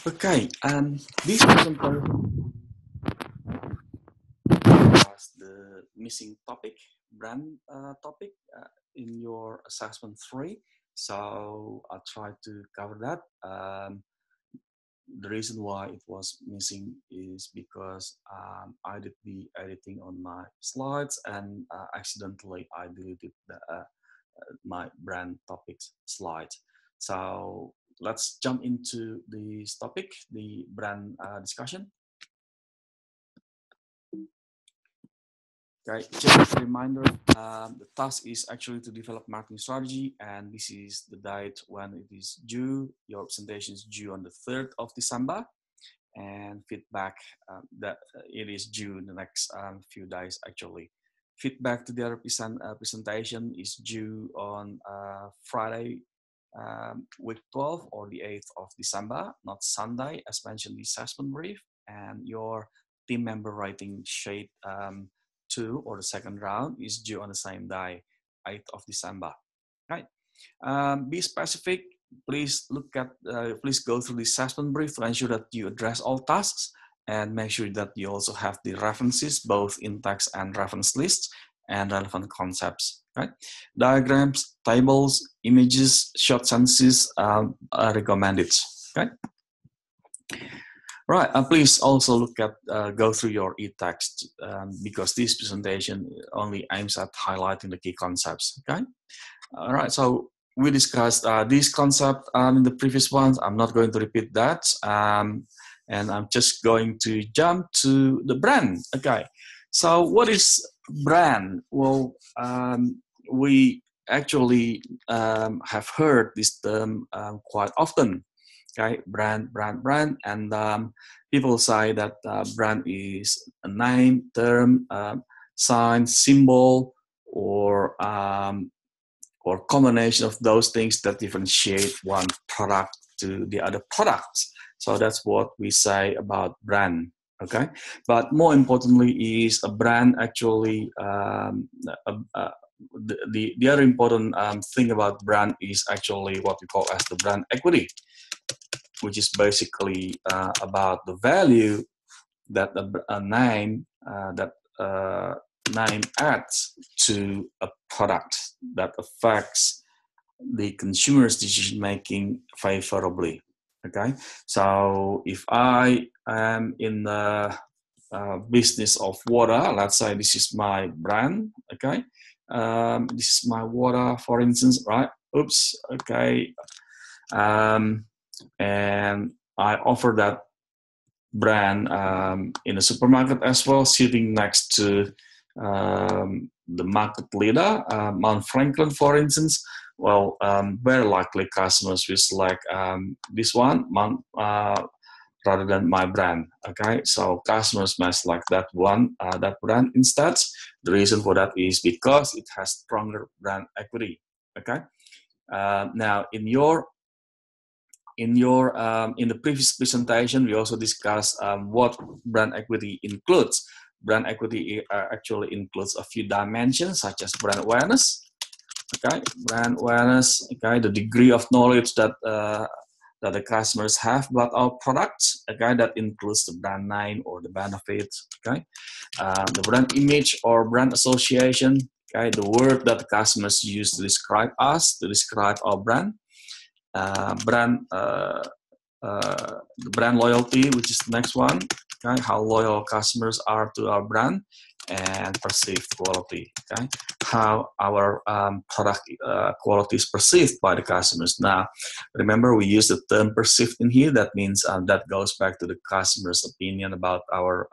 Okay, this presentation was the missing topic, brand topic in your assessment 3. So I'll try to cover that. The reason why it was missing is because I did the editing on my slides and accidentally I deleted my brand topics slide. So let's jump into this topic, the brand discussion. Okay, just a reminder, the task is actually to develop marketing strategy, and this is the date when it is due. Your presentation is due on the 3rd of December, and feedback that it is due in the next few days actually. Feedback to the other presentation is due on Friday, week 12 or the 8th of December, not Sunday, as mentioned in the assessment brief, and your team member rating sheet 2 or the second round is due on the same day, 8th of December. Right. Be specific. Please please go through the assessment brief to ensure that you address all tasks and make sure that you also have the references, both in text and reference lists and relevant concepts. Right? Diagrams, tables, images, short sentences are recommended. Okay. Right, please also go through your e-text because this presentation only aims at highlighting the key concepts, okay? All right, so we discussed this concept in the previous ones. I'm not going to repeat that. And I'm just going to jump to the brand, okay? So what is brand? Well, we actually have heard this term quite often. Okay, brand, and people say that brand is a name, term, sign, symbol, or combination of those things that differentiate one product to the other products. So that's what we say about brand. Okay, but more importantly, is a brand actually the other important thing about brand is actually what we call as the brand equity, which is basically about the value that a name name adds to a product that affects the consumer's decision making favorably. Okay, so if I am in the business of water, let's say this is my brand. Okay, this is my water, for instance, right? Oops. Okay. And I offer that brand in a supermarket as well, sitting next to the market leader, Mount Franklin, for instance. Well, very likely customers will select this one rather than my brand. Okay, so customers must select that one, that brand instead. The reason for that is because it has stronger brand equity. Okay, now in the previous presentation, we also discussed what brand equity includes. Brand equity actually includes a few dimensions, such as brand awareness. Okay, brand awareness. Okay, the degree of knowledge that that the customers have about our products. Okay, that includes the brand name or the benefits. Okay, the brand image or brand association. Okay, the word that the customers use to describe us, to describe our brand. Brand loyalty, which is the next one. Okay, how loyal customers are to our brand, and perceived quality. Okay, how our product quality is perceived by the customers. Now, remember we use the term perceived in here. That means that goes back to the customer's opinion about our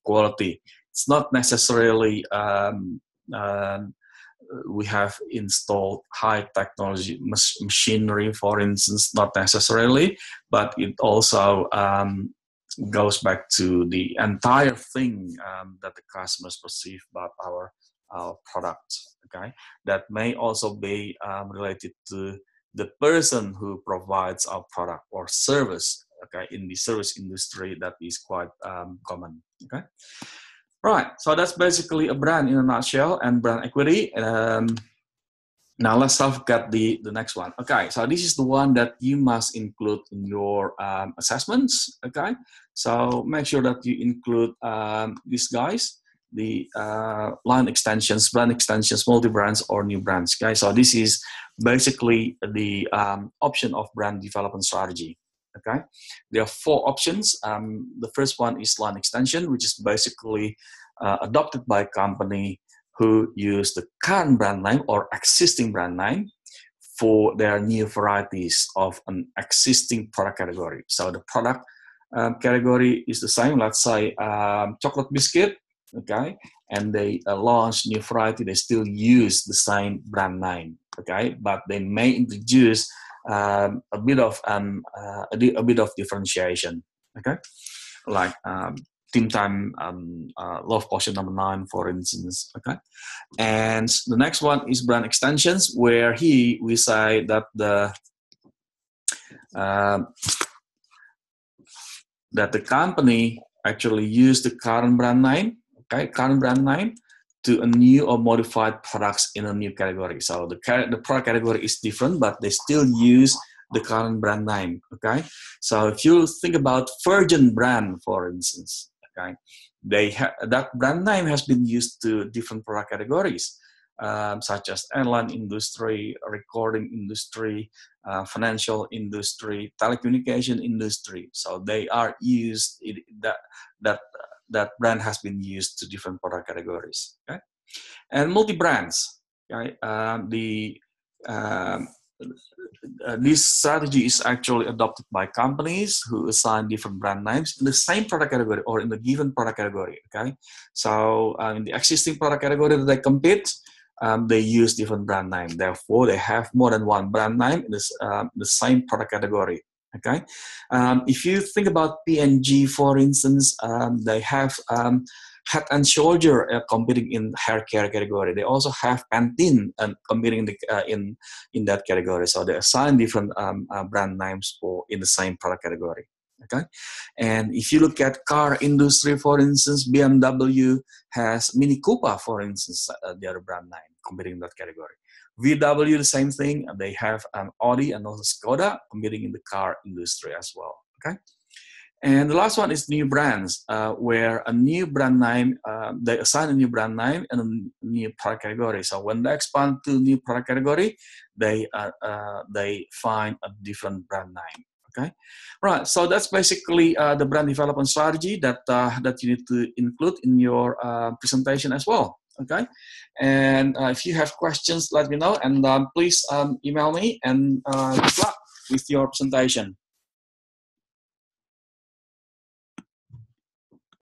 quality. It's not necessarily we have installed high technology machinery, for instance, not necessarily, but it also goes back to the entire thing that the customers perceive about our product. Okay, that may also be related to the person who provides our product or service. Okay, in the service industry, that is quite common. Okay. Right, so that's basically a brand in a nutshell and brand equity. Now let's look at the next one. Okay, so this is the one that you must include in your assessments. Okay, so make sure that you include these guys, the line extensions, brand extensions, multi-brands, or new brands. Okay, so this is basically the option of brand development strategy. Okay, there are four options. The first one is line extension, which is basically adopted by company who use the current brand name or existing brand name for their new varieties of an existing product category. So the product category is the same. Let's say chocolate biscuit, okay, and they launch new variety. They still use the same brand name, okay, but they may introduce a bit of differentiation, okay, like Teen Time Love Potion number 9, for instance, okay. And the next one is brand extensions, where we say that the company actually use the current brand name, okay, to a new or modified products in a new category. So the product category is different, but they still use the current brand name, okay. So if you think about Virgin brand, for instance, okay, that brand name has been used to different product categories, such as airline industry, recording industry, financial industry, telecommunication industry. So they are used, that brand has been used to different product categories. Okay, and multi-brands. Okay, this strategy is actually adopted by companies who assign different brand names in the same product category or in the given product category. Okay, so in the existing product category that they compete, they use different brand name. Therefore, they have more than one brand name in the same product category. Okay, if you think about P&G, for instance, they have Head and Shoulder competing in hair care category. They also have Pantene competing in that category. So they assign different brand names in the same product category. Okay, and if you look at car industry, for instance, BMW has Mini Cooper, for instance, the other brand name competing in that category. VW, the same thing. They have Audi and also Skoda competing in the car industry as well. Okay. And the last one is new brands, where a new brand name, they assign a new brand name and a new product category. So when they expand to new product category, they find a different brand name. Okay, right. So that's basically the brand development strategy that you need to include in your presentation as well. Okay, and if you have questions, let me know, and please email me. And good luck with your presentation.